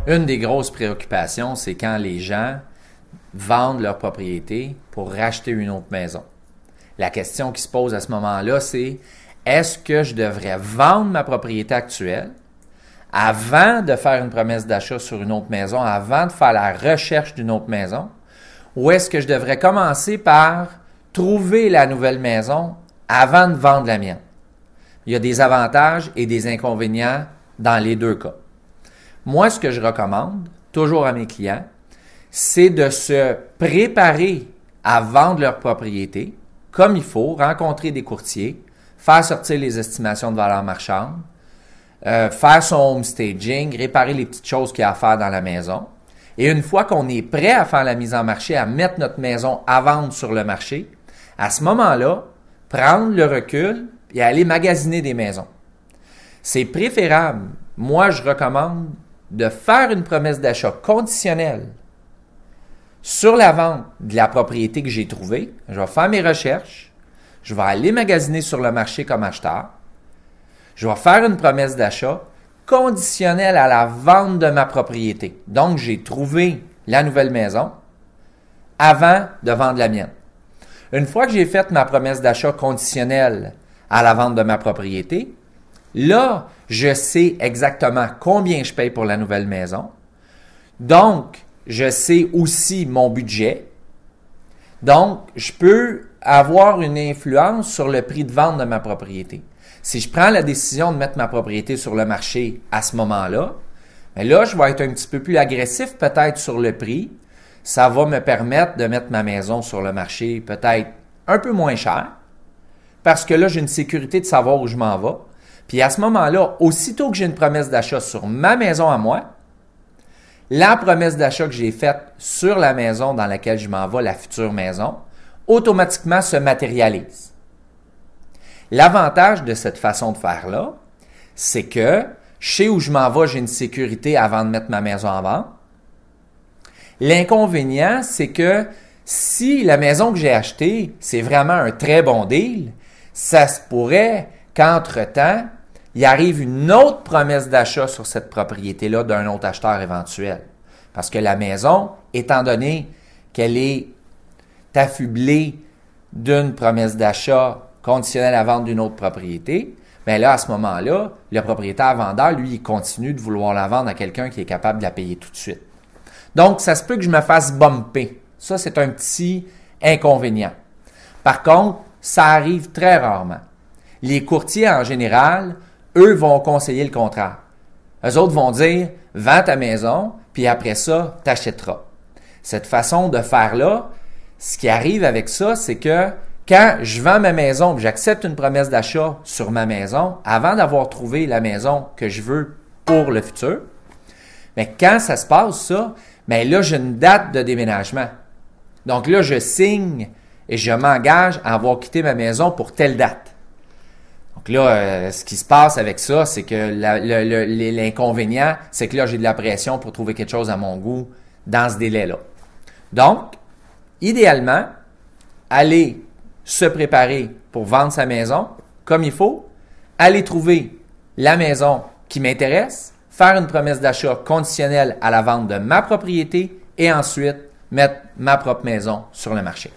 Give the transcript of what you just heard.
Une des grosses préoccupations, c'est quand les gens vendent leur propriété pour racheter une autre maison. La question qui se pose à ce moment-là, c'est est-ce que je devrais vendre ma propriété actuelle avant de faire une promesse d'achat sur une autre maison, avant de faire la recherche d'une autre maison, ou est-ce que je devrais commencer par trouver la nouvelle maison avant de vendre la mienne? Il y a des avantages et des inconvénients dans les deux cas. Moi, ce que je recommande, toujours à mes clients, c'est de se préparer à vendre leur propriété comme il faut, rencontrer des courtiers, faire sortir les estimations de valeur marchande, faire son home staging, réparer les petites choses qu'il y a à faire dans la maison. Et une fois qu'on est prêt à faire la mise en marché, à mettre notre maison à vendre sur le marché, à ce moment-là, prendre le recul et aller magasiner des maisons. C'est préférable. Moi, je recommande de faire une promesse d'achat conditionnelle sur la vente de la propriété que j'ai trouvée. Je vais faire mes recherches. Je vais aller magasiner sur le marché comme acheteur. Je vais faire une promesse d'achat conditionnelle à la vente de ma propriété. Donc, j'ai trouvé la nouvelle maison avant de vendre la mienne. Une fois que j'ai fait ma promesse d'achat conditionnelle à la vente de ma propriété, là, je sais exactement combien je paye pour la nouvelle maison. Donc, je sais aussi mon budget. Donc, je peux avoir une influence sur le prix de vente de ma propriété. Si je prends la décision de mettre ma propriété sur le marché à ce moment-là, bien là, je vais être un petit peu plus agressif peut-être sur le prix. Ça va me permettre de mettre ma maison sur le marché peut-être un peu moins cher parce que là, j'ai une sécurité de savoir où je m'en vais. Puis à ce moment-là, aussitôt que j'ai une promesse d'achat sur ma maison à moi, la promesse d'achat que j'ai faite sur la maison dans laquelle je m'en vais, la future maison, automatiquement se matérialise. L'avantage de cette façon de faire-là, c'est que je sais où je m'en vais, j'ai une sécurité avant de mettre ma maison en vente. L'inconvénient, c'est que si la maison que j'ai achetée, c'est vraiment un très bon deal, ça se pourrait qu'entre-temps, il arrive une autre promesse d'achat sur cette propriété-là d'un autre acheteur éventuel. Parce que la maison, étant donné qu'elle est affublée d'une promesse d'achat conditionnelle à vendre d'une autre propriété, bien là, à ce moment-là, le propriétaire vendeur, lui, il continue de vouloir la vendre à quelqu'un qui est capable de la payer tout de suite. Donc, ça se peut que je me fasse bumper. Ça, c'est un petit inconvénient. Par contre, ça arrive très rarement. Les courtiers, en général, eux vont conseiller le contraire. Eux autres vont dire, vends ta maison, puis après ça, t'achèteras. Cette façon de faire-là, ce qui arrive avec ça, c'est que quand je vends ma maison, j'accepte une promesse d'achat sur ma maison, avant d'avoir trouvé la maison que je veux pour le futur, mais quand ça se passe, ça, bien là, j'ai une date de déménagement. Donc là, je signe et je m'engage à avoir quitté ma maison pour telle date. Donc là, ce qui se passe avec ça, c'est que l'inconvénient, c'est que là, j'ai de la pression pour trouver quelque chose à mon goût dans ce délai-là. Donc, idéalement, aller se préparer pour vendre sa maison comme il faut, aller trouver la maison qui m'intéresse, faire une promesse d'achat conditionnelle à la vente de ma propriété et ensuite mettre ma propre maison sur le marché.